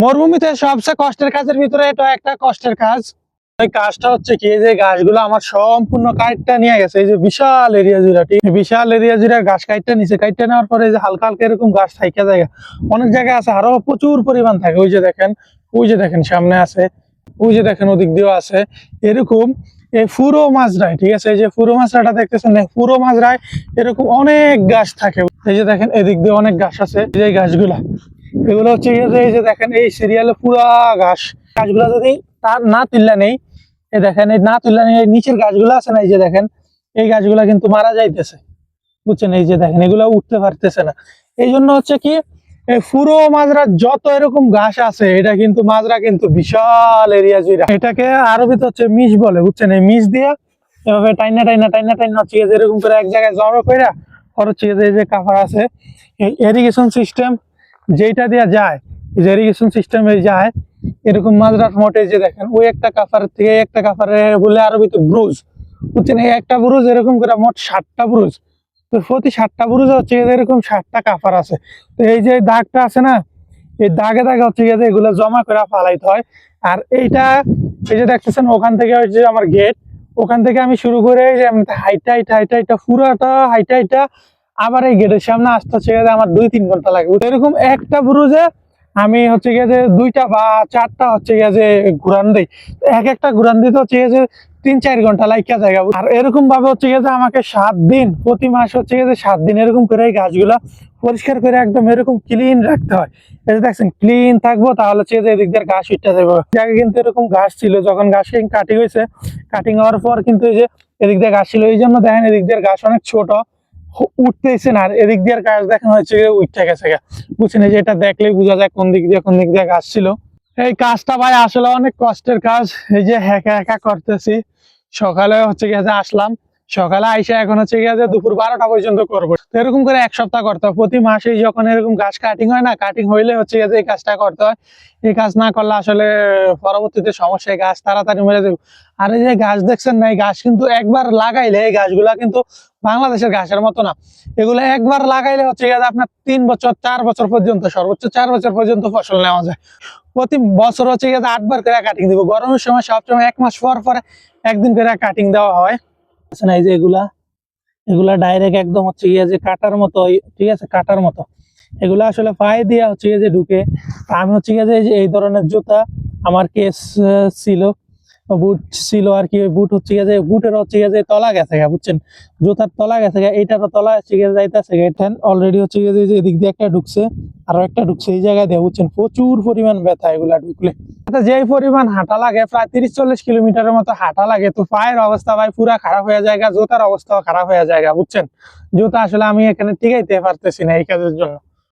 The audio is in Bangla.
মরুভূমিতে সবচেয়ে কষ্টের কাজের ভিতরে এটা একটা কষ্টের কাজ। ওই কাজটা হচ্ছে কি, যে গাছগুলো আমার সম্পূর্ণ কাইটটা নিয়ে গেছে। এই যে বিশাল এরিয়া জুড়ে, বিশাল এরিয়া জুড়ে ঘাস কাইটটা নিচে, কাইটটা নেওয়ার পরে যে হালকা হালকা এরকম ঘাস থাইকা জায়গা অনেক জায়গায় আছে, আরো প্রচুর পরিমাণ থাকে। ওই যে দেখেন, ওই যে দেখেন সামনে আছে, ওই যে দেখেন ওদিক দিয়েও আছে এরকম। এই পুরো মাজরায়, ঠিক আছে, এই যে পুরো মাজরাটা দেখতেছেন, পুরো মাজরায় এরকম অনেক গাছ থাকে। এই যে দেখেন এদিক দিয়ে অনেক গাছ আছে, এই গাছগুলা, এগুলো হচ্ছে এই যে দেখেন এই সিরিয়ালে পুরা ঘাস। গাছগুলা যদি তার না তুললা নেই, এই দেখেন এই না তুললা নেই, নিচের গাছগুলো আছে না, এই যে দেখেন এই গাছগুলা কিন্তু মারা যাইতেছে, বুঝছেন? এই যে দেখেন এগুলা উঠতে পারতেছে না। এই জন্য হচ্ছে কি, এই পুরো মাজরা যত এরকম ঘাস আছে, এটা কিন্তু মাজরা কিন্তু বিশাল এরিয়া জুড়ে। এটাকে আরবিতে হচ্ছে মিশ বলে, বুঝছেন? এই মিশ দিয়া এভাবে টাইনা টাইনা টাইনা টাইনা হচ্ছে এরকম করে এক জায়গায় জড়ো করে হচ্ছে যে কাভার আছে, এই ইরিগেশন সিস্টেম যেটা দেওয়া যায়, ইরিগেশন সিস্টেমে যায় এরকম মাজরার মোটে। যে দেখেন ওই একটা কাফার থেকে একটা কাফারে বলে আরবিতে ব্রুজ, বুঝছেন? এই একটা ব্রুজ এরকম করে মোট 60টা ব্রুজ। তো প্রতি 60টা ব্রুজ হচ্ছে এরকম 60টা কাফার আছে। তো এই যে দাগটা আছে না, এই দাগে দাগে হচ্ছে এগুলো জমা করে ফালাইতে হয়। আর এইটা এই যে দেখতেছেন ওখান থেকে হচ্ছে আমার গেট, ওখান থেকে আমি শুরু করে হাইটা হাইটা হাইটা হাইটা পুরোটা হাইটা হাইটা আবার এই গেটের সামনে আসতে হচ্ছে আমার 2-3 ঘন্টা লাগবে। এরকম একটা ব্রুজে আমি হচ্ছে গিয়ে যে 2টা বা 4টা হচ্ছে গিয়ে যে ঘুরান দিই। এক একটা ঘুরান দিতে হচ্ছে যে 3-4 ঘন্টা লাইকা জায়গা। আর এরকম ভাবে হচ্ছে গিয়ে যে আমাকে 7 দিন, প্রতি মাস হচ্ছে গিয়ে যে 7 দিন এরকম করে এই গাছগুলা পরিষ্কার করে একদম এরকম ক্লিন রাখতে হয়। এই যে দেখছেন ক্লিন থাকবো, তাহলে হচ্ছে যে এদিক দিয়ে ঘাস উঠতে যাবে। জায়গায় কিন্তু এরকম ঘাস ছিল, যখন ঘাস কাটিং হয়েছে, কাটিং হওয়ার পর কিন্তু এই যে এদিক দিয়ে ঘাস ছিল, এই জন্য দেখেন এদিক দিয়ে ঘাস অনেক ছোট উঠতেছে না। আর এদিক দিয়ে গাছ দেখেন হচ্ছে উঠতে গেছে, বুঝছেন? এই যে এটা দেখলেই বোঝা যায় কোন দিক দিয়ে গাছ ছিল। এই কাজটা ভাই আসলে অনেক কষ্টের কাজ। এই যে একা একা করতেছি। সকালে হচ্ছে গিয়ে যে আসলাম, সকালে আইসা এখন হচ্ছে গিয়ে যে দুপুর 12টা পর্যন্ত করবো। এরকম করে 1 সপ্তাহ করতে হয়। প্রতি মাসে যখন এরকম গাছ কাটিং হয় না, কাটিং হইলে হচ্ছে গিয়ে যে এই কাজটা করতে হয়। এই কাজ না করলে আসলে পরবর্তীতে সমস্যায় গাছ তাড়াতাড়ি মরে যাবে। আর এই যে গাছ দেখছেন না, এই গাছ কিন্তু একবার লাগাইলে, এই গাছগুলা কিন্তু বাংলাদেশের ঘাসের মতো না। এগুলো একবার লাগাইলে হচ্ছে গিয়ে আপনার 3 বছর 4 বছর পর্যন্ত, সর্বোচ্চ 4 বছর পর্যন্ত ফসল নেওয়া যায়। প্রতি বছর হচ্ছে গিয়ে 8 বার করে কাটিং দিব। গরমের সময় সবসময় 1 মাস পর পরে একদিন করে কাটিং দেওয়া হয়। এই যে এগুলা ডাইরেক্ট একদম হচ্ছে গিয়ে যে কাটার মতো, ঠিক আছে, কাটার মতো। এগুলা আসলে পায়ে দিয়ে হচ্ছে গিয়ে যে ঢুকে। আমি হচ্ছে গিয়ে যে এই ধরনের জুতা আমার কেস ছিল, বুট ছিল আর কি। ওই বুট হচ্ছে গিয়ে যে বুটের হচ্ছে গিয়ে যে তলা গেছে, বুঝছেন? জুতার তলা গেছে, এইটারও তলা হচ্ছে গিয়ে যাইতেছে। অলরেডি হচ্ছে গিয়ে যে এদিক দিয়ে একটা ঢুকছে, আরো একটা ঢুকছে এই জায়গায় দিয়ে, বুঝছেন? প্রচুর পরিমাণ ব্যথা এগুলা ঢুকলে। যেই পরিমাণ হাঁটা লাগে, প্রায় 30-40 কিলোমিটারের মতো হাঁটা লাগে। তো পায়ের অবস্থা ভাই পুরা খারাপ হয়ে যায়, জুতার অবস্থাও খারাপ হয়ে যায়, বুঝছেন? জুতা আসলে আমি এখানে টিকাইতে পারতেছি না এই কাজের জন্য।